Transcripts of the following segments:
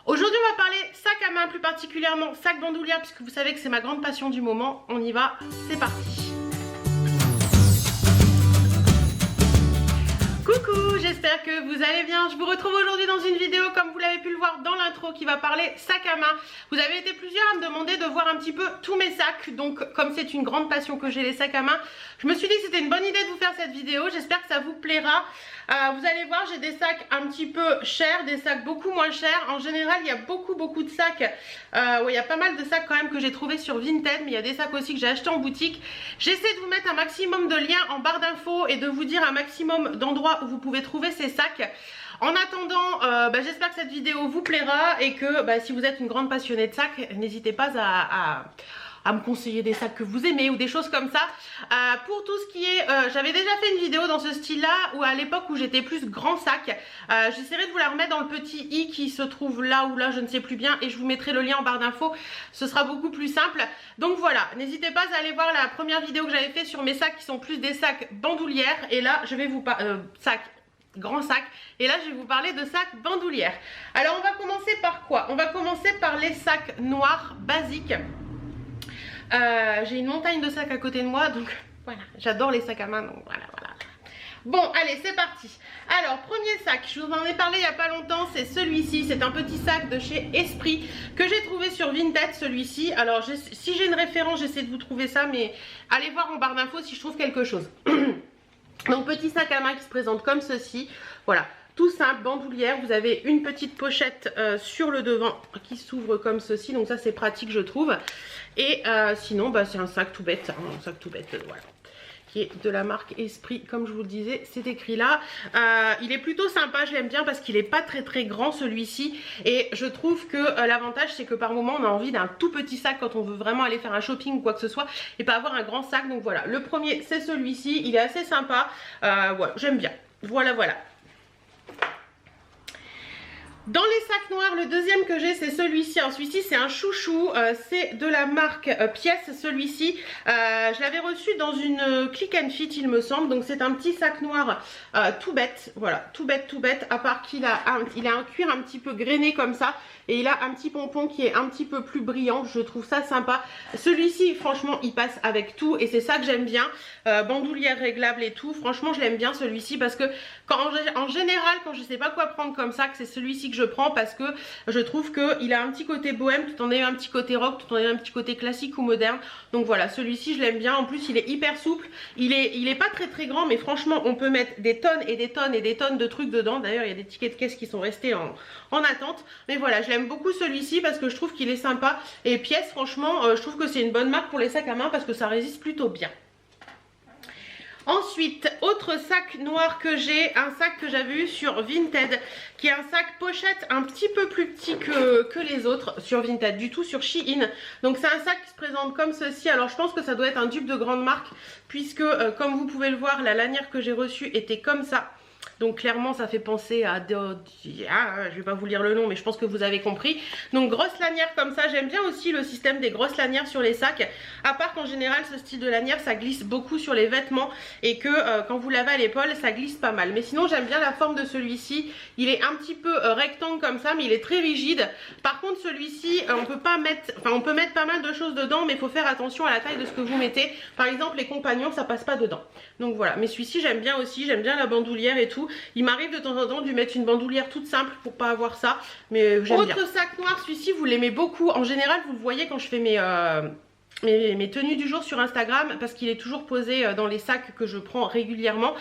Aujourd'hui on va parler sac à main, plus particulièrement sac bandoulière, puisque vous savez que c'est ma grande passion du moment. On y va, c'est parti. Coucou, j'espère que vous allez bien. Je vous retrouve aujourd'hui dans une vidéo, comme vous l'avez pu le voir dans l'intro, qui va parler sac à main. Vous avez été plusieurs à me demander de voir un petit peu tous mes sacs. Donc comme c'est une grande passion que j'ai les sacs à main, je me suis dit que c'était une bonne idée de vous faire cette vidéo. J'espère que ça vous plaira. Vous allez voir, j'ai des sacs un petit peu chers, des sacs beaucoup moins chers. En général, il y a beaucoup de sacs. Ouais, il y a pas mal de sacs quand même que j'ai trouvé sur Vinted, mais il y a des sacs aussi que j'ai acheté en boutique. J'essaie de vous mettre un maximum de liens en barre d'infos et de vous dire un maximum d'endroits où vous pouvez trouver ces sacs. En attendant, j'espère que cette vidéo vous plaira et que si vous êtes une grande passionnée de sacs, n'hésitez pas à me conseiller des sacs que vous aimez ou des choses comme ça. Pour tout ce qui est, j'avais déjà fait une vidéo dans ce style là, ou à l'époque où j'étais plus grand sac. J'essaierai de vous la remettre dans le petit i qui se trouve là ou là, je ne sais plus bien, et je vous mettrai le lien en barre d'infos. Ce sera beaucoup plus simple. Donc voilà, n'hésitez pas à aller voir la première vidéo que j'avais fait sur mes sacs qui sont plus des sacs bandoulières. Et là je vais vous parler grand sac, et là je vais vous parler de sacs bandoulières. Alors on va commencer par quoi? On va commencer par les sacs noirs basiques. J'ai une montagne de sacs à côté de moi, donc voilà, j'adore les sacs à main, donc voilà. Bon, allez, c'est parti. Alors, premier sac, je vous en ai parlé il n'y a pas longtemps, c'est celui-ci. C'est un petit sac de chez Esprit que j'ai trouvé sur Vinted, celui-ci. Alors, si j'ai une référence, j'essaie de vous trouver ça, mais allez voir en barre d'infos si je trouve quelque chose. Donc, petit sac à main qui se présente comme ceci. Voilà. Tout simple, bandoulière, vous avez une petite pochette sur le devant qui s'ouvre comme ceci, donc ça c'est pratique je trouve. Et sinon c'est un sac tout bête, hein, un sac tout bête, voilà, qui est de la marque Esprit, comme je vous le disais, c'est écrit là. Il est plutôt sympa, je l'aime bien parce qu'il est pas très grand celui-ci. Et je trouve que l'avantage c'est que par moment on a envie d'un tout petit sac quand on veut vraiment aller faire un shopping ou quoi que ce soit, et pas avoir un grand sac. Donc voilà, le premier c'est celui-ci, il est assez sympa, voilà, j'aime bien, voilà. Dans les sacs noirs, le deuxième que j'ai c'est celui-ci. Alors celui-ci c'est un chouchou, c'est de la marque Pièce celui-ci. Je l'avais reçu dans une Click and Fit il me semble. Donc c'est un petit sac noir tout bête, voilà, tout bête, à part qu'il a il a un cuir un petit peu grainé comme ça. Et il a un petit pompon qui est un petit peu plus brillant, je trouve ça sympa. Celui-ci franchement il passe avec tout et c'est ça que j'aime bien. Bandoulière réglable et tout, franchement je l'aime bien celui-ci parce que en général quand je sais pas quoi prendre comme sac, c'est celui-ci que je prends parce que je trouve qu'il a un petit côté bohème tout en ayant un petit côté rock, tout en ayant un petit côté classique ou moderne. Donc voilà, celui-ci je l'aime bien. En plus il est hyper souple, il est pas très grand, mais franchement on peut mettre des tonnes et des tonnes de trucs dedans. D'ailleurs il y a des tickets de caisse qui sont restés en attente. Mais voilà, je l'aime beaucoup celui-ci parce que je trouve qu'il est sympa. Et Pièce franchement je trouve que c'est une bonne marque pour les sacs à main parce que ça résiste plutôt bien. Ensuite, autre sac noir que j'ai, un sac que j'avais eu sur Vinted, qui est un sac pochette un petit peu plus petit que les autres sur Vinted, du tout sur Shein. Donc c'est un sac qui se présente comme ceci. Alors je pense que ça doit être un dupe de grande marque, puisque comme vous pouvez le voir, la lanière que j'ai reçue était comme ça. Donc clairement ça fait penser à je vais pas vous lire le nom mais je pense que vous avez compris. Donc grosse lanière comme ça, j'aime bien aussi le système des grosses lanières sur les sacs. À part qu'en général ce style de lanière ça glisse beaucoup sur les vêtements et que quand vous lavez à l'épaule ça glisse pas mal. Mais sinon j'aime bien la forme de celui-ci. Il est un petit peu rectangle comme ça mais il est très rigide. Par contre celui-ci on peut pas mettre, on peut mettre pas mal de choses dedans mais il faut faire attention à la taille de ce que vous mettez. Par exemple les compagnons ça passe pas dedans. Donc voilà, mais celui-ci j'aime bien aussi, j'aime bien la bandoulière et tout. Il m'arrive de temps en temps de lui mettre une bandoulière toute simple pour pas avoir ça, mais j'aime bien. Autre sac noir, celui-ci vous l'aimez beaucoup. En général vous le voyez quand je fais mes tenues du jour sur Instagram parce qu'il est toujours posé dans les sacs que je prends régulièrement.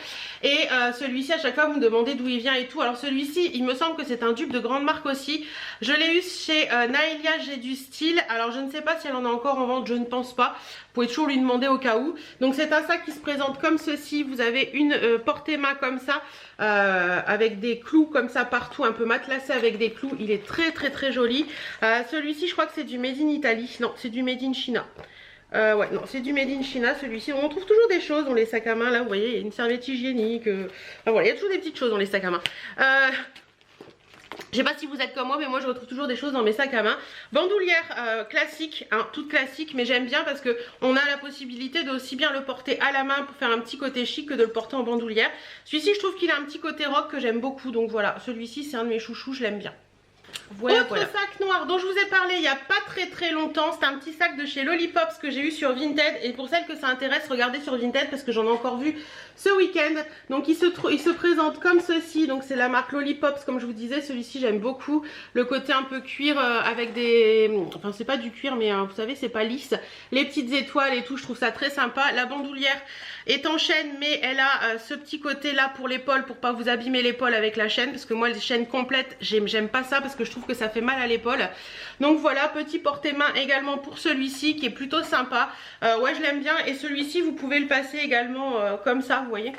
Et celui-ci à chaque fois vous me demandez d'où il vient et tout. Alors celui-ci il me semble que c'est un dupe de grande marque aussi. Je l'ai eu chez Naëlia J'ai du style. Alors je ne sais pas si elle en a encore en vente, je ne pense pas. Vous pouvez toujours lui demander au cas où. Donc c'est un sac qui se présente comme ceci. Vous avez une portée main comme ça avec des clous comme ça partout, un peu matelassé avec des clous. Il est très joli. Celui-ci je crois que c'est du Made in Italy. Non, c'est du Made in China. Ouais, non, c'est du Made in China celui-ci. On trouve toujours des choses dans les sacs à main. Là, vous voyez, il y a une serviette hygiénique. Enfin, voilà, il y a toujours des petites choses dans les sacs à main. Je sais pas si vous êtes comme moi, mais moi je retrouve toujours des choses dans mes sacs à main. Bandoulière classique, hein, toute classique, mais j'aime bien parce que on a la possibilité de aussi bien le porter à la main pour faire un petit côté chic que de le porter en bandoulière. Celui-ci, je trouve qu'il a un petit côté rock que j'aime beaucoup, donc voilà, celui-ci c'est un de mes chouchous, je l'aime bien. Voilà, autre sac noir dont je vous ai parlé il n'y a pas très longtemps, c'est un petit sac de chez Lollipops que j'ai eu sur Vinted. Et pour celles que ça intéresse, regardez sur Vinted parce que j'en ai encore vu ce week-end. Donc il se présente comme ceci, donc c'est la marque Lollipops comme je vous disais. Celui-ci j'aime beaucoup, le côté un peu cuir avec des... Enfin c'est pas du cuir mais vous savez c'est pas lisse. Les petites étoiles et tout, je trouve ça très sympa. La bandoulière est en chaîne mais elle a ce petit côté là pour l'épaule pour pas vous abîmer l'épaule avec la chaîne. Parce que moi les chaînes complètes j'aime pas ça parce que je trouve que ça fait mal à l'épaule. Donc voilà, petit porte-main également pour celui-ci qui est plutôt sympa. Ouais je l'aime bien et celui-ci vous pouvez le passer également comme ça, vous voyez.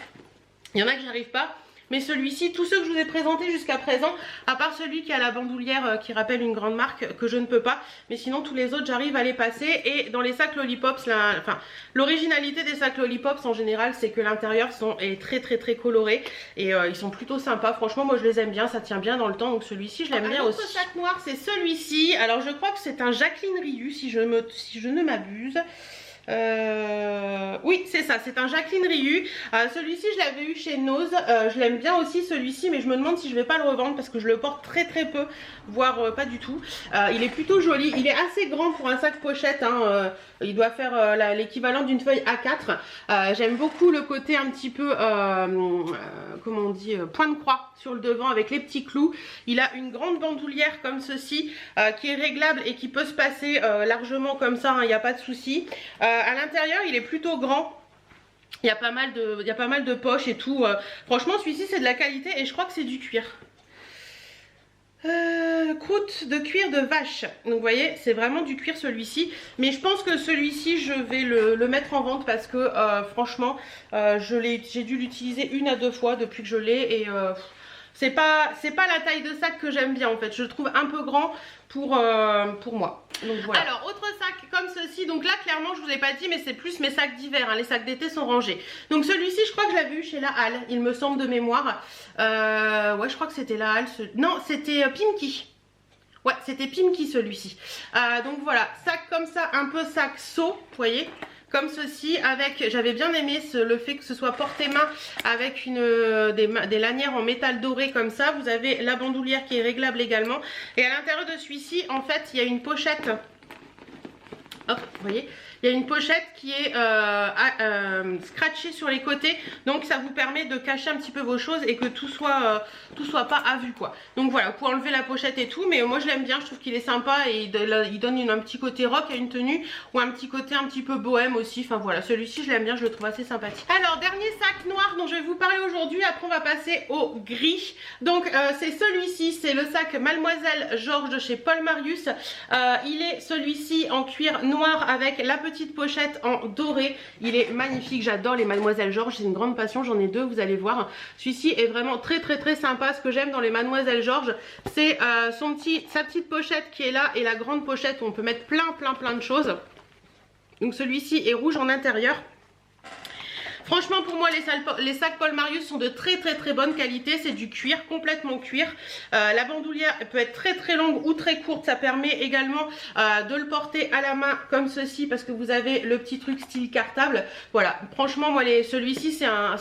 Il y en a que j'arrive pas. Mais celui-ci, tous ceux que je vous ai présentés jusqu'à présent, à part celui qui a la bandoulière qui rappelle une grande marque que je ne peux pas, mais sinon tous les autres j'arrive à les passer. Et dans les sacs Lollipops, l'originalité des sacs Lollipops en général c'est que l'intérieur est très coloré et ils sont plutôt sympas. Franchement moi je les aime bien, ça tient bien dans le temps, donc celui-ci je l'aime bien aussi. L'autre sac noir c'est celui-ci, alors je crois que c'est un Jacqueline Riu si je ne m'abuse. Oui c'est ça, c'est un Jacqueline Riu. Celui-ci je l'avais eu chez Nose, je l'aime bien aussi celui-ci, mais je me demande si je vais pas le revendre parce que je le porte très peu, voire pas du tout. Il est plutôt joli, il est assez grand pour un sac pochette hein, il doit faire l'équivalent d'une feuille A4. J'aime beaucoup le côté un petit peu comment on dit, point de croix sur le devant avec les petits clous. Il a une grande bandoulière comme ceci qui est réglable et qui peut se passer largement comme ça, il n'y a pas de souci. À l'intérieur il est plutôt grand. Il y a pas mal de poches et tout. Franchement celui-ci c'est de la qualité et je crois que c'est du cuir. Croûte de cuir de vache. Donc vous voyez c'est vraiment du cuir celui-ci. Mais je pense que celui-ci je vais le mettre en vente parce que franchement j'ai dû l'utiliser 1 à 2 fois depuis que je l'ai. Et c'est pas la taille de sac que j'aime bien en fait. Je le trouve un peu grand pour moi. Donc voilà. Alors autre sac comme ceci, donc là clairement je vous ai pas dit mais c'est plus mes sacs d'hiver, hein. Les sacs d'été sont rangés. Donc celui-ci je crois que je l'avais eu chez la Halle, il me semble de mémoire. Ouais je crois que c'était la Halle, non c'était Pimki. Ouais c'était Pimki celui-ci. Donc voilà, sac comme ça, un peu sac seau, vous voyez, comme ceci, avec, j'avais bien aimé le fait que ce soit porté-main avec des lanières en métal doré comme ça. Vous avez la bandoulière qui est réglable également. Et à l'intérieur de celui-ci, en fait, il y a une pochette. Hop, vous voyez, il y a une pochette qui est scratchée sur les côtés, donc ça vous permet de cacher un petit peu vos choses et que tout soit pas à vue quoi. Donc voilà, vous pouvez enlever la pochette et tout, mais moi je l'aime bien, je trouve qu'il est sympa et il donne un petit côté rock à une tenue ou un petit côté un petit peu bohème aussi. Enfin voilà, celui-ci je l'aime bien, je le trouve assez sympathique. Alors dernier sac noir dont je vais vous parler aujourd'hui, après on va passer au gris. Donc c'est celui-ci, c'est le sac Mademoiselle Georges de chez Paul Marius. Il est celui-ci en cuir noir avec la petite pochette en doré. Il est magnifique, j'adore les Mademoiselle Georges, c'est une grande passion, j'en ai 2 vous allez voir. Celui-ci est vraiment très sympa. Ce que j'aime dans les Mademoiselle Georges c'est sa petite pochette qui est là et la grande pochette où on peut mettre plein de choses. Donc celui-ci est rouge en intérieur. Franchement pour moi les sacs Paul Marius sont de très bonne qualité, c'est du cuir, complètement cuir. La bandoulière peut être très longue ou très courte, ça permet également de le porter à la main comme ceci parce que vous avez le petit truc style cartable. Voilà, franchement moi celui-ci c'est un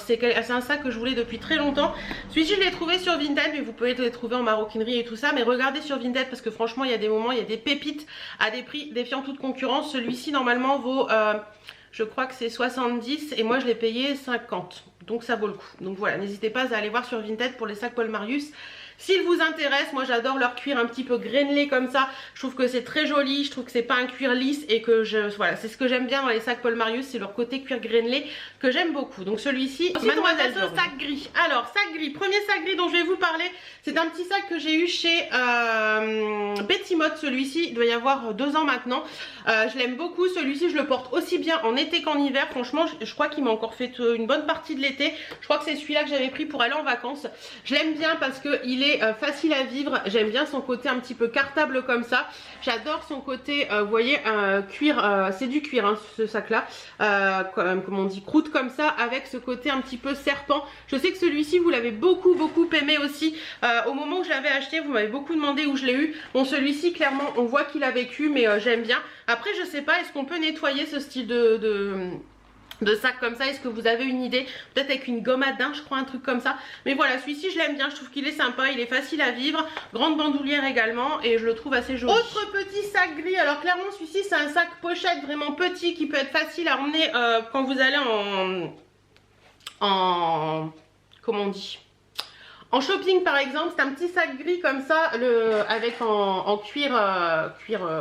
sac que je voulais depuis très longtemps. Celui-ci je l'ai trouvé sur Vinted, mais vous pouvez les trouver en maroquinerie et tout ça, mais regardez sur Vinted parce que franchement il y a des moments, il y a des pépites à des prix défiant toute concurrence. Celui-ci normalement vaut... je crois que c'est 70 et moi je l'ai payé 50, donc ça vaut le coup. Donc voilà, n'hésitez pas à aller voir sur Vinted pour les sacs Paul Marius s'il vous intéresse. Moi j'adore leur cuir un petit peu grainelé comme ça, je trouve que c'est très joli, je trouve que c'est pas un cuir lisse et que voilà, c'est ce que j'aime bien dans les sacs Paul Marius, c'est leur côté cuir grainelé que j'aime beaucoup. Donc celui-ci, Mademoiselle Georges. Sac gris. Alors sac gris, premier sac gris dont je vais vous parler, c'est un petit sac que j'ai eu chez Betty Mode. Celui-ci il doit y avoir 2 ans maintenant. Je l'aime beaucoup, celui-ci je le porte aussi bien en été qu'en hiver. Franchement je crois qu'il m'a encore fait une bonne partie de l'été. Je crois que c'est celui-là que j'avais pris pour aller en vacances. Je l'aime bien parce qu'il est facile à vivre, j'aime bien son côté un petit peu cartable comme ça. J'adore son côté, vous voyez, cuir, c'est du cuir hein, ce sac là, comme on dit, croûte comme ça, avec ce côté un petit peu serpent. Je sais que celui-ci vous l'avez beaucoup aimé aussi. Au moment où je l'avais acheté, vous m'avez beaucoup demandé où je l'ai eu. Bon celui-ci clairement on voit qu'il a vécu, mais j'aime bien. Après je sais pas, est-ce qu'on peut nettoyer ce style de sacs comme ça. Est-ce que vous avez une idée? Peut-être avec une gomme à daim, je crois, un truc comme ça. Mais voilà, celui-ci je l'aime bien, je trouve qu'il est sympa, il est facile à vivre. Grande bandoulière également et je le trouve assez joli. Autre petit sac gris, alors clairement celui-ci c'est un sac pochette vraiment petit qui peut être facile à emmener quand vous allez comment on dit, en shopping par exemple. C'est un petit sac gris comme ça, avec en cuir,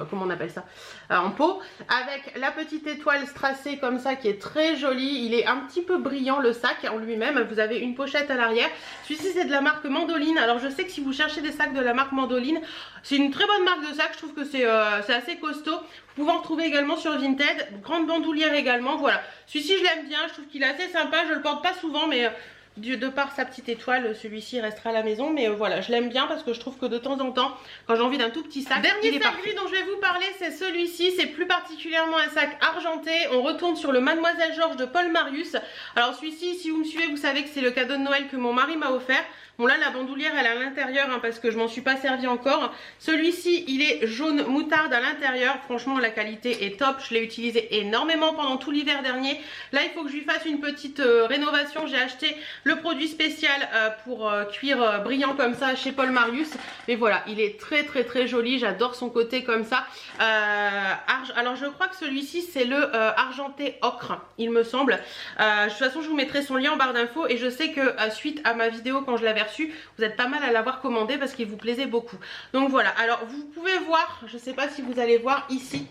comment on appelle ça, en peau, avec la petite étoile strassée comme ça qui est très jolie. Il est un petit peu brillant le sac en lui-même. Vous avez une pochette à l'arrière. Celui-ci c'est de la marque Mandoline. Alors je sais que si vous cherchez des sacs de la marque Mandoline, c'est une très bonne marque de sac. Je trouve que c'est assez costaud. Vous pouvez en retrouver également sur Vinted. Grande bandoulière également. Voilà, celui-ci je l'aime bien, je trouve qu'il est assez sympa. Je le porte pas souvent mais de par sa petite étoile, celui-ci restera à la maison. Mais voilà, je l'aime bien parce que je trouve que de temps en temps, quand j'ai envie d'un tout petit sac, dernier sac gris dont je vais vous parler, c'est celui-ci. C'est plus particulièrement un sac argenté. On retourne sur le Mademoiselle Georges de Paul Marius. Alors celui-ci, si vous me suivez, vous savez que c'est le cadeau de Noël que mon mari m'a offert. Bon là la bandoulière elle est à l'intérieur hein, parce que je m'en suis pas servi encore. Celui-ci il est jaune moutarde à l'intérieur. Franchement la qualité est top. Je l'ai utilisé énormément pendant tout l'hiver dernier. Là il faut que je lui fasse une petite rénovation. J'ai acheté le produit spécial pour cuir brillant comme ça chez Paul Marius. Mais voilà, il est très joli. J'adore son côté comme ça. Alors je crois que celui-ci c'est le argenté ocre il me semble. De toute façon je vous mettrai son lien en barre d'infos. Et je sais que suite à ma vidéo quand je l'avais reçu, vous êtes pas mal à l'avoir commandé parce qu'il vous plaisait beaucoup. Donc voilà, alors vous pouvez voir, je sais pas si vous allez voir ici,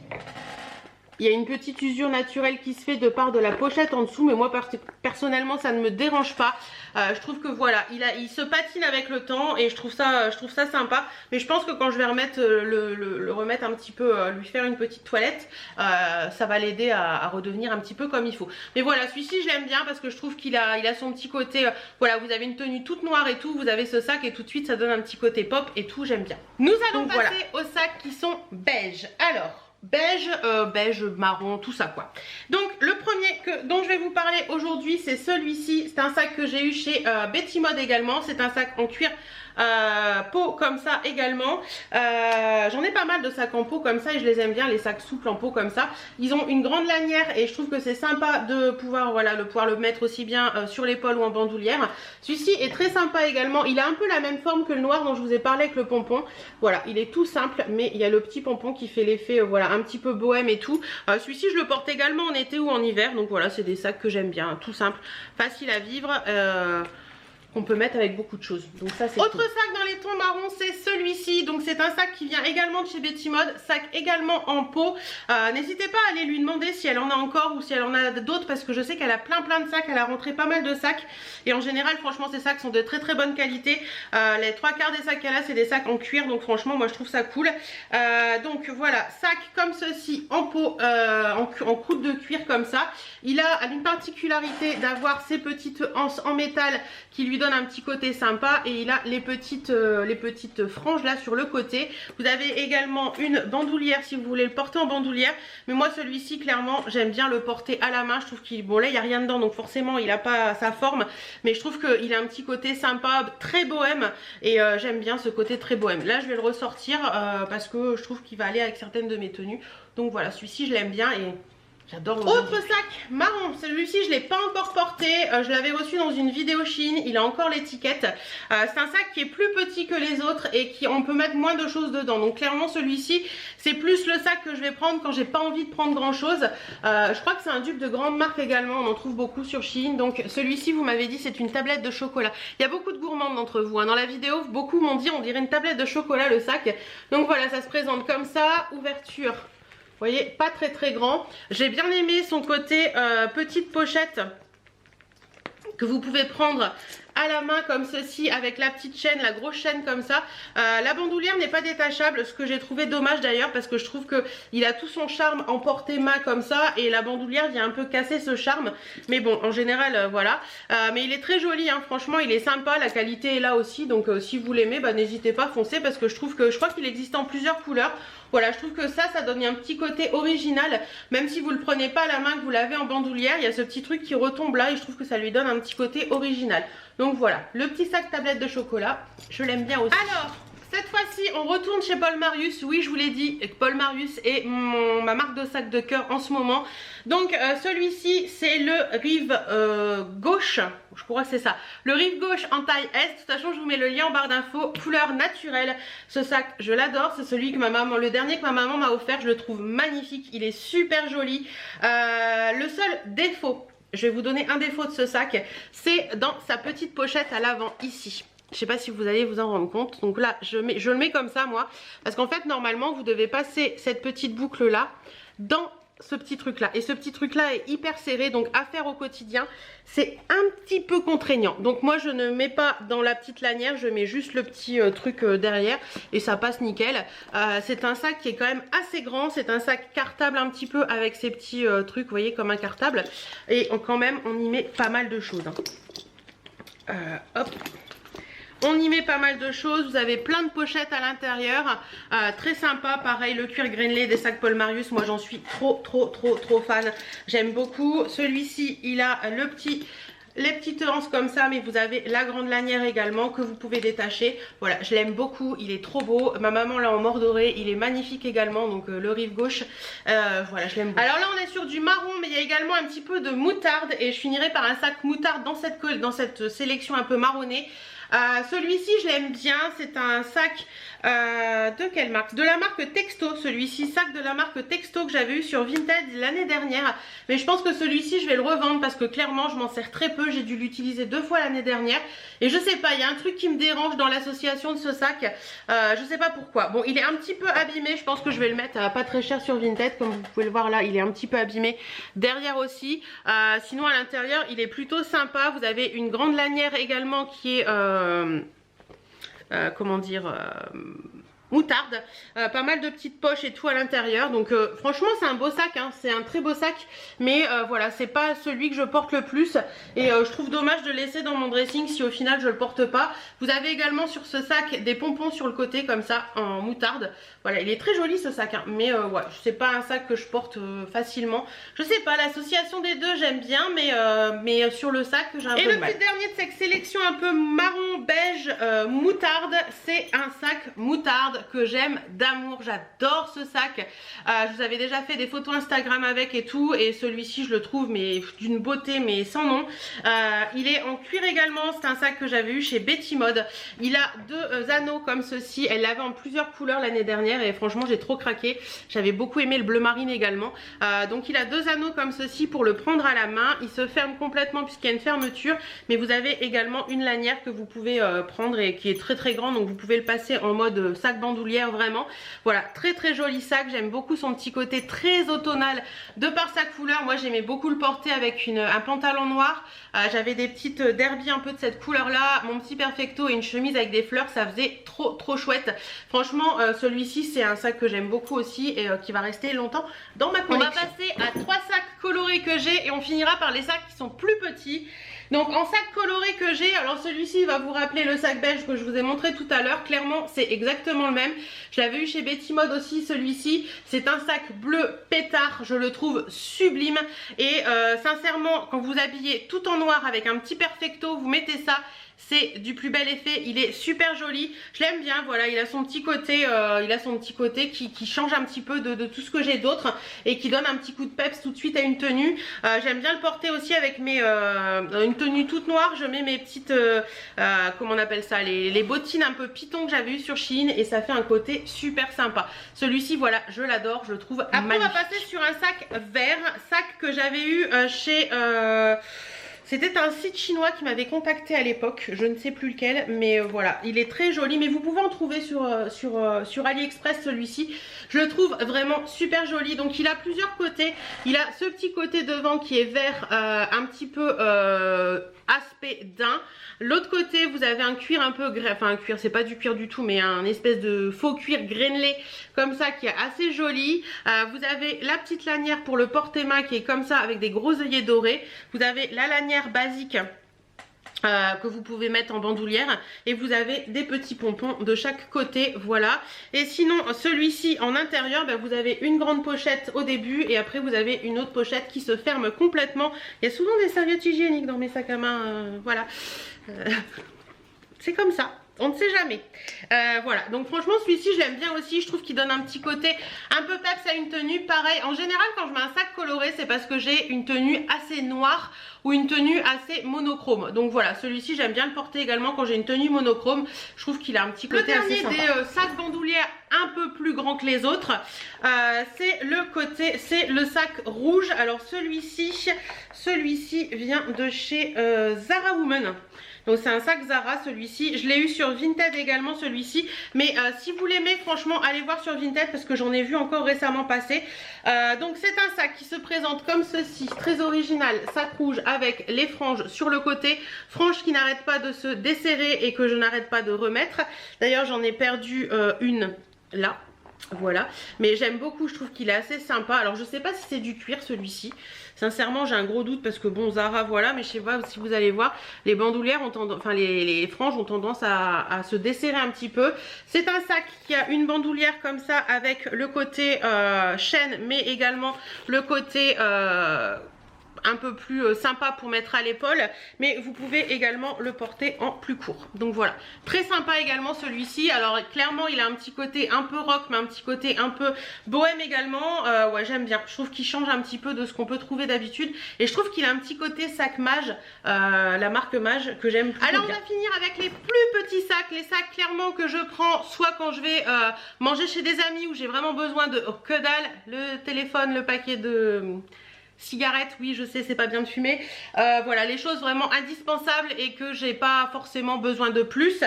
il y a une petite usure naturelle qui se fait de part de la pochette en dessous, mais moi personnellement ça ne me dérange pas. Je trouve que voilà, il se patine avec le temps et je trouve ça sympa. Mais je pense que quand je vais remettre le remettre un petit peu, lui faire une petite toilette, ça va l'aider à redevenir un petit peu comme il faut. Mais voilà, celui-ci je l'aime bien parce que je trouve qu'il a son petit côté, voilà, vous avez une tenue toute noire et tout, vous avez ce sac et tout de suite ça donne un petit côté pop et tout, j'aime bien. Nous allons passer aux sacs qui sont beige. Alors beige, beige, marron, tout ça quoi. Donc le premier dont je vais vous parler aujourd'hui c'est celui-ci. C'est un sac que j'ai eu chez Betty Mode également. C'est un sac en cuir peau comme ça également. J'en ai pas mal de sacs en peau comme ça et je les aime bien, les sacs souples en peau comme ça. Ils ont une grande lanière et je trouve que c'est sympa de pouvoir, voilà, pouvoir le mettre aussi bien sur l'épaule ou en bandoulière. Celui-ci est très sympa également. Il a un peu la même forme que le noir dont je vous ai parlé avec le pompon. Voilà, il est tout simple mais il y a le petit pompon qui fait l'effet voilà, un petit peu bohème et tout. Celui-ci je le porte également en été ou en hiver. Donc voilà, c'est des sacs que j'aime bien, tout simple, facile à vivre. Qu'on peut mettre avec beaucoup de choses. Donc ça c'est autre sac dans les tons marrons, c'est celui-ci. Donc c'est un sac qui vient également de chez Betty Mode, sac également en peau. N'hésitez pas à aller lui demander si elle en a encore ou si elle en a d'autres parce que je sais qu'elle a plein de sacs, elle a rentré pas mal de sacs et en général franchement ces sacs sont de très bonne qualité. Les 3/4 des sacs qu'elle a c'est des sacs en cuir, donc franchement moi je trouve ça cool. Donc voilà, sac comme ceci en peau, en croûte de cuir comme ça. Il a une particularité d'avoir ces petites anses en métal qui lui donne un petit côté sympa et il a les petites franges là sur le côté. Vous avez également une bandoulière si vous voulez le porter en bandoulière, mais moi celui-ci clairement j'aime bien le porter à la main. Je trouve qu'il, bon là il n'y a rien dedans donc forcément il n'a pas sa forme, mais je trouve qu'il a un petit côté sympa, très bohème et j'aime bien ce côté très bohème. Là je vais le ressortir parce que je trouve qu'il va aller avec certaines de mes tenues. Donc voilà, celui-ci je l'aime bien et j'adore. Autre sac marron, celui-ci je ne l'ai pas encore porté, je l'avais reçu dans une vidéo Shein, il a encore l'étiquette. C'est un sac qui est plus petit que les autres et on peut mettre moins de choses dedans. Donc clairement celui-ci c'est plus le sac que je vais prendre quand j'ai pas envie de prendre grand chose. Je crois que c'est un dupe de grande marque également, on en trouve beaucoup sur Shein. Donc celui-ci vous m'avez dit c'est une tablette de chocolat. Il y a beaucoup de gourmandes d'entre vous hein. Dans la vidéo beaucoup m'ont dit on dirait une tablette de chocolat le sac. Donc voilà, ça se présente comme ça, ouverture. Vous voyez, pas très grand. J'ai bien aimé son côté petite pochette que vous pouvez prendre à la main comme ceci avec la petite chaîne, la grosse chaîne comme ça. La bandoulière n'est pas détachable, ce que j'ai trouvé dommage d'ailleurs parce que je trouve qu'il a tout son charme en portée-main comme ça et la bandoulière vient un peu casser ce charme. Mais bon, en général, voilà. Mais il est très joli, hein, franchement, il est sympa, la qualité est là aussi. Donc si vous l'aimez, bah, n'hésitez pas, foncez parce que je crois qu'il existe en plusieurs couleurs. Voilà, je trouve que ça donne un petit côté original, même si vous le prenez pas à la main, que vous l'avez en bandoulière, il y a ce petit truc qui retombe là et je trouve que ça lui donne un petit côté original. Donc voilà, le petit sac tablette de chocolat, je l'aime bien aussi. Alors, cette fois-ci on retourne chez Paul Marius. Oui, je vous l'ai dit, Paul Marius est ma marque de sac de cœur en ce moment. Donc celui-ci c'est le rive gauche, je crois que c'est ça, le rive gauche en taille S. De toute façon je vous mets le lien en barre d'infos. Couleur naturelle, ce sac je l'adore, c'est celui que ma maman, le dernier que ma maman m'a offert, je le trouve magnifique, il est super joli. Le seul défaut, je vais vous donner un défaut de ce sac, c'est dans sa petite pochette à l'avant ici. Je sais pas si vous allez vous en rendre compte. Donc là je le mets comme ça moi, parce qu'en fait normalement vous devez passer cette petite boucle là dans ce petit truc là, et ce petit truc là est hyper serré, donc à faire au quotidien c'est un petit peu contraignant. Donc moi je ne mets pas dans la petite lanière, je mets juste le petit truc derrière et ça passe nickel. C'est un sac qui est quand même assez grand, c'est un sac cartable un petit peu avec ces petits trucs, vous voyez, comme un cartable, et quand même on y met pas mal de choses, hein. Hop, on y met pas mal de choses, vous avez plein de pochettes à l'intérieur, très sympa. Pareil, le cuir Greenlay des sacs Paul Marius, moi j'en suis trop fan, j'aime beaucoup. Celui-ci il a les petites anses comme ça, mais vous avez la grande lanière également que vous pouvez détacher. Voilà, je l'aime beaucoup, il est trop beau. Ma maman l'a en mort doré, il est magnifique également, donc le rive gauche, voilà, je l'aime beaucoup. Alors là on est sur du marron, mais il y a également un petit peu de moutarde, et je finirai par un sac moutarde dans cette sélection un peu marronnée. Celui-ci je l'aime bien, c'est un sac de quelle marque? De la marque Texto, celui-ci, sac de la marque Texto que j'avais eu sur Vinted l'année dernière. Mais je pense que celui-ci je vais le revendre parce que clairement je m'en sers très peu, j'ai dû l'utiliser 2 fois l'année dernière. Et je sais pas, il y a un truc qui me dérange dans l'association de ce sac, je sais pas pourquoi. Bon, il est un petit peu abîmé, je pense que je vais le mettre pas très cher sur Vinted, comme vous pouvez le voir là, il est un petit peu abîmé. Derrière aussi, sinon à l'intérieur il est plutôt sympa, vous avez une grande lanière également qui est... comment dire, moutarde, pas mal de petites poches et tout à l'intérieur. Donc franchement c'est un beau sac, hein, c'est un très beau sac, mais voilà, c'est pas celui que je porte le plus, et je trouve dommage de le laisser dans mon dressing si au final je le porte pas. Vous avez également sur ce sac des pompons sur le côté comme ça en moutarde. Voilà, il est très joli ce sac, hein, mais ouais, c'est pas un sac que je porte facilement. Je sais pas, l'association des deux j'aime bien, mais sur le sac j'ai un peu de mal. Et le petit dernier de cette sélection un peu marron beige moutarde, c'est un sac moutarde que j'aime d'amour. J'adore ce sac, je vous avais déjà fait des photos Instagram avec et tout, et celui-ci je le trouve mais d'une beauté mais sans nom. Il est en cuir également, c'est un sac que j'avais eu chez Betty Mode. Il a 2 anneaux comme ceci, elle l'avait en plusieurs couleurs l'année dernière et franchement j'ai trop craqué, j'avais beaucoup aimé le bleu marine également. Donc il a 2 anneaux comme ceci pour le prendre à la main, il se ferme complètement puisqu'il y a une fermeture, mais vous avez également une lanière que vous pouvez prendre et qui est très grande, donc vous pouvez le passer en mode sac bandoulière vraiment. Voilà, très joli sac, j'aime beaucoup son petit côté très automnal de par sa couleur. Moi j'aimais beaucoup le porter avec un pantalon noir, j'avais des petites derbies un peu de cette couleur là, mon petit perfecto et une chemise avec des fleurs, ça faisait trop chouette. Franchement celui-ci c'est un sac que j'aime beaucoup aussi et qui va rester longtemps dans ma collection. On va passer à 3 sacs colorés que j'ai et on finira par les sacs qui sont plus petits. Donc en sac coloré que j'ai, alors celui-ci va vous rappeler le sac beige que je vous ai montré tout à l'heure. Clairement c'est exactement le même, je l'avais eu chez Betty Mode aussi. Celui-ci c'est un sac bleu pétard, je le trouve sublime, et sincèrement quand vous habillez tout en noir avec un petit perfecto, vous mettez ça, c'est du plus bel effet, il est super joli, je l'aime bien. Voilà, il a son petit côté, qui change un petit peu de tout ce que j'ai d'autre et qui donne un petit coup de peps tout de suite à une tenue. J'aime bien le porter aussi avec une tenue toute noire. Je mets mes petites, comment on appelle ça, les bottines un peu python que j'avais eu sur Shein, et ça fait un côté super sympa. Celui-ci, voilà, je l'adore, je le trouve magnifique. Après on va passer sur un sac vert, sac que j'avais eu chez... C'était un site chinois qui m'avait contacté à l'époque, je ne sais plus lequel, mais voilà, il est très joli, mais vous pouvez en trouver sur AliExpress celui-ci. Je le trouve vraiment super joli. Donc il a plusieurs côtés, il a ce petit côté devant qui est vert, un petit peu aspect daim. L'autre côté vous avez un cuir un peu, enfin un cuir, c'est pas du cuir du tout, mais un espèce de faux cuir Greenlay comme ça qui est assez joli. Vous avez la petite lanière pour le porter-main qui est comme ça avec des gros œillets dorés. Vous avez la lanière basique que vous pouvez mettre en bandoulière, et vous avez des petits pompons de chaque côté, voilà. Et sinon celui-ci en intérieur, vous avez une grande pochette au début et après vous avez une autre pochette qui se ferme complètement. Il y a souvent des serviettes hygiéniques dans mes sacs à main, voilà. C'est comme ça. On ne sait jamais. Voilà, donc franchement celui-ci je l'aime bien aussi. Je trouve qu'il donne un petit côté un peu peps à une tenue. Pareil, en général quand je mets un sac coloré, c'est parce que j'ai une tenue assez noire ou une tenue assez monochrome. Donc voilà, celui-ci j'aime bien le porter également quand j'ai une tenue monochrome. Je trouve qu'il a un petit côté assez sympa. Le dernier des sacs bandoulières un peu plus grand que les autres, c'est le sac rouge. Alors celui-ci vient de chez Zara Woman. Donc c'est un sac Zara celui-ci, je l'ai eu sur Vinted également celui-ci, mais si vous l'aimez franchement allez voir sur Vinted parce que j'en ai vu encore récemment passer. Donc c'est un sac qui se présente comme ceci, très original, sac rouge avec les franges sur le côté, franges qui n'arrêtent pas de se desserrer et que je n'arrête pas de remettre. D'ailleurs j'en ai perdu une là. Voilà, mais j'aime beaucoup, je trouve qu'il est assez sympa. Alors je sais pas si c'est du cuir celui-ci, sincèrement j'ai un gros doute parce que bon Zara voilà, mais je sais pas si vous allez voir, les bandoulières ont tendance, enfin les franges ont tendance à se desserrer un petit peu. C'est un sac qui a une bandoulière comme ça avec le côté chaîne mais également le côté un peu plus sympa pour mettre à l'épaule, mais vous pouvez également le porter en plus court. Donc voilà, très sympa également celui-ci. Alors clairement il a un petit côté un peu rock mais un petit côté un peu bohème également. Ouais, j'aime bien, je trouve qu'il change un petit peu de ce qu'on peut trouver d'habitude et je trouve qu'il a un petit côté sac Mage, la marque Mage, que j'aime plutôt bien. Alors on va finir avec les plus petits sacs, les sacs clairement que je prends soit quand je vais manger chez des amis où j'ai vraiment besoin de que dalle, le téléphone, le paquet de cigarettes, oui je sais c'est pas bien de fumer, voilà les choses vraiment indispensables et que j'ai pas forcément besoin de plus.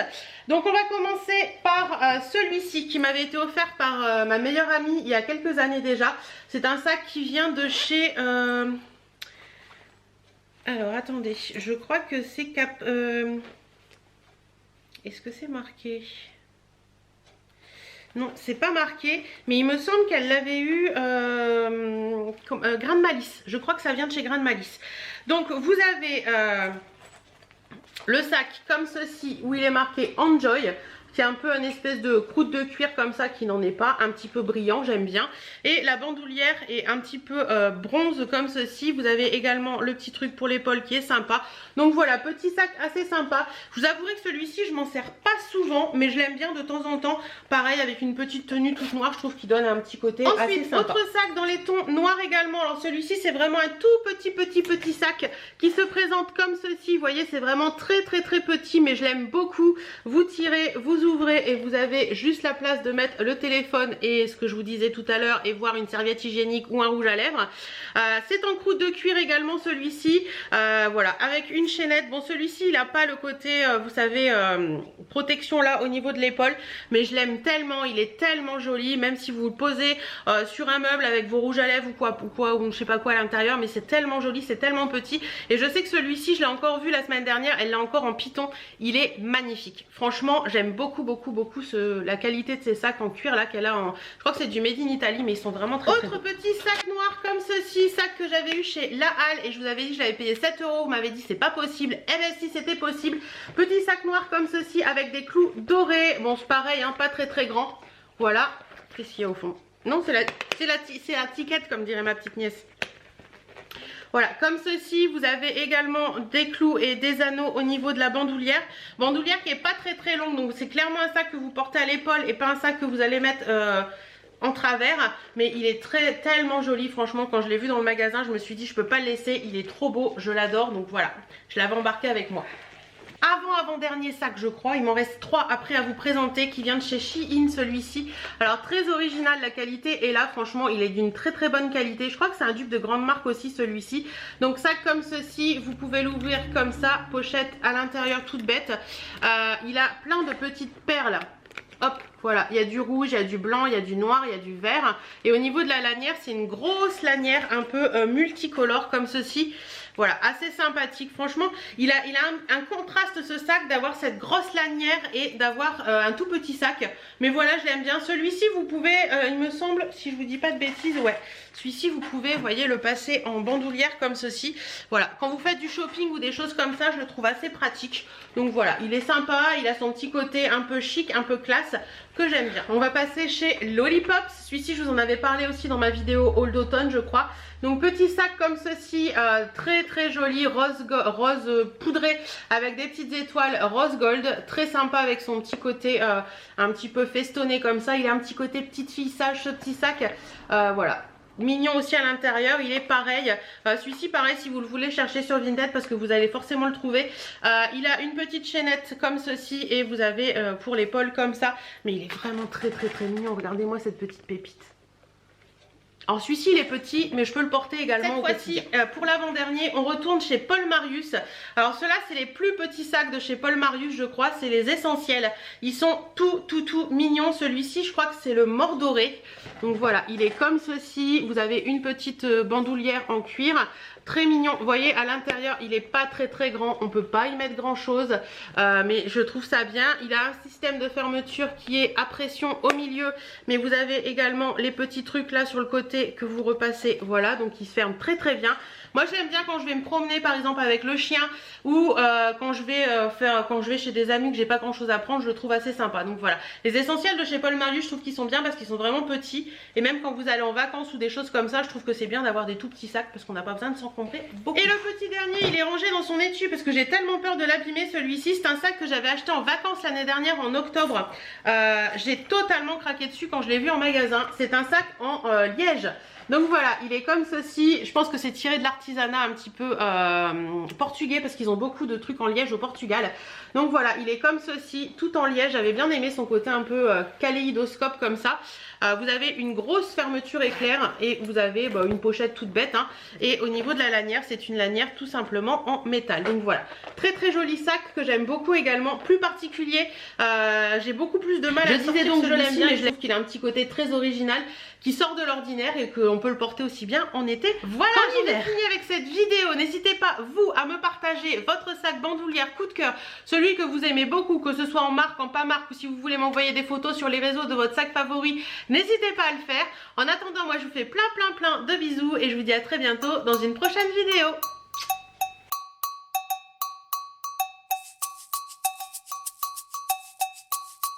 Donc on va commencer par celui-ci qui m'avait été offert par ma meilleure amie il y a quelques années déjà. C'est un sac qui vient de chez alors attendez, je crois que c'est est-ce que c'est marqué? Non, c'est pas marqué, mais il me semble qu'elle l'avait eu Grain de Malice. Je crois que ça vient de chez Grain de Malice. Donc vous avez le sac comme ceci où il est marqué Enjoy. C'est un peu une espèce de croûte de cuir comme ça qui n'en est pas, un petit peu brillant, j'aime bien. Et la bandoulière est un petit peu bronze comme ceci. Vous avez également le petit truc pour l'épaule qui est sympa. Donc voilà, petit sac assez sympa. Je vous avouerai que celui-ci, je m'en sers pas souvent, mais je l'aime bien de temps en temps. Pareil, avec une petite tenue toute noire, je trouve qu'il donne un petit côté assez sympa. Autre sac dans les tons noirs également. Alors celui-ci, c'est vraiment un tout petit sac qui se présente comme ceci. Vous voyez, c'est vraiment très petit, mais je l'aime beaucoup. Vous tirez, vous ouvrez et vous avez juste la place de mettre le téléphone et ce que je vous disais tout à l'heure et voir une serviette hygiénique ou un rouge à lèvres. C'est en croûte de cuir également celui-ci, voilà, avec une chaînette. Bon, celui-ci il n'a pas le côté vous savez protection là au niveau de l'épaule, mais je l'aime tellement, il est tellement joli, même si vous le posez sur un meuble avec vos rouges à lèvres ou je sais pas quoi à l'intérieur, mais c'est tellement joli, c'est tellement petit. Et je sais que celui-ci je l'ai encore vu la semaine dernière, elle l'a encore en python, il est magnifique. Franchement j'aime beaucoup la qualité de ces sacs en cuir là qu'elle a en... Je crois que c'est du Made in Italy, mais ils sont vraiment très Autre petit sac noir comme ceci, sac que j'avais eu chez La Halle et je vous avais dit je l'avais payé 7 €, vous m'avez dit c'est pas possible, eh bien si c'était possible. Petit sac noir comme ceci avec des clous dorés, bon c'est pareil hein, pas très grand. Voilà, qu'est-ce qu'il y a au fond? Non, c'est la tiquette comme dirait ma petite nièce. Voilà, comme ceci, vous avez également des clous et des anneaux au niveau de la bandoulière. Bandoulière qui est pas très longue, donc c'est clairement un sac que vous portez à l'épaule et pas un sac que vous allez mettre en travers. Mais il est tellement joli, franchement, quand je l'ai vu dans le magasin, je me suis dit je peux pas le laisser, il est trop beau, je l'adore. Donc voilà, je l'avais embarqué avec moi. Avant-dernier sac je crois, il m'en reste 3 après à vous présenter qui vient de chez Shein celui-ci. Alors très original la qualité et là franchement il est d'une très bonne qualité. Je crois que c'est un dupe de grande marque aussi celui-ci. Donc sac comme ceci, vous pouvez l'ouvrir comme ça, pochette à l'intérieur toute bête. Il a plein de petites perles. Hop, voilà, il y a du rouge, il y a du blanc, il y a du noir, il y a du vert. Et au niveau de la lanière, c'est une grosse lanière un peu multicolore comme ceci. Voilà, assez sympathique. Franchement, il a un contraste ce sac d'avoir cette grosse lanière et d'avoir un tout petit sac. Mais voilà, je l'aime bien. Celui-ci, vous pouvez, il me semble, si je vous dis pas de bêtises, ouais. Celui-ci, vous pouvez, vous voyez, le passer en bandoulière comme ceci. Voilà, quand vous faites du shopping ou des choses comme ça, je le trouve assez pratique. Donc voilà, il est sympa, il a son petit côté un peu chic, un peu classe. que j'aime bien. On va passer chez Lollipop. Celui-ci, je vous en avais parlé aussi dans ma vidéo haul d'automne, je crois. Donc petit sac comme ceci, très très joli, rose poudré avec des petites étoiles rose gold, très sympa avec son petit côté un petit peu festonné comme ça. Il a un petit côté petite fille sage ce petit sac, voilà. Mignon aussi à l'intérieur, il est pareil. Celui-ci pareil, si vous le voulez, chercher sur Vinted parce que vous allez forcément le trouver. Il a une petite chaînette comme ceci et vous avez pour l'épaule comme ça. Mais il est vraiment très très très mignon. Regardez-moi cette petite pépite. Alors celui-ci il est petit mais je peux le porter également au quotidien. Pour l'avant-dernier on retourne chez Paul Marius. Alors ceux-là c'est les plus petits sacs de chez Paul Marius je crois, c'est les essentiels. Ils sont tout mignons. Celui-ci je crois que c'est le mordoré. Donc voilà, il est comme ceci. Vous avez une petite bandoulière en cuir. Très mignon, vous voyez à l'intérieur il est pas très grand, on peut pas y mettre grand chose mais je trouve ça bien. Il a un système de fermeture qui est à pression au milieu mais vous avez également les petits trucs là sur le côté que vous repassez, voilà, donc il se ferme très bien. Moi j'aime bien quand je vais me promener par exemple avec le chien ou quand je vais chez des amis que j'ai pas grand chose à prendre, je le trouve assez sympa. Donc voilà, les essentiels de chez Paul Marius je trouve qu'ils sont bien parce qu'ils sont vraiment petits et même quand vous allez en vacances ou des choses comme ça je trouve que c'est bien d'avoir des tout petits sacs parce qu'on n'a pas besoin de s'encombrer beaucoup. Et le petit dernier il est rangé dans son étui parce que j'ai tellement peur de l'abîmer. Celui-ci c'est un sac que j'avais acheté en vacances l'année dernière en octobre. J'ai totalement craqué dessus quand je l'ai vu en magasin. C'est un sac en liège. Donc voilà, il est comme ceci. Je pense que c'est tiré de l'artisanat un petit peu portugais parce qu'ils ont beaucoup de trucs en liège au Portugal. Donc voilà, il est comme ceci, tout en liège. J'avais bien aimé son côté un peu kaléidoscope comme ça. Vous avez une grosse fermeture éclair et vous avez une pochette toute bête hein. Et au niveau de la lanière, c'est une lanière tout simplement en métal. Donc voilà, très joli sac que j'aime beaucoup également, plus particulier. J'ai beaucoup plus de mal à sortir donc je l'aime bien, mais je trouve qu'il a un petit côté très original qui sort de l'ordinaire et qu'on peut le porter aussi bien en été. Voilà, j'en ai fini avec cette vidéo. N'hésitez pas vous à me partager votre sac bandoulière coup de cœur, celui que vous aimez beaucoup, que ce soit en marque, en pas marque, ou si vous voulez m'envoyer des photos sur les réseaux de votre sac favori, n'hésitez pas à le faire. En attendant, moi je vous fais plein de bisous et je vous dis à très bientôt dans une prochaine vidéo.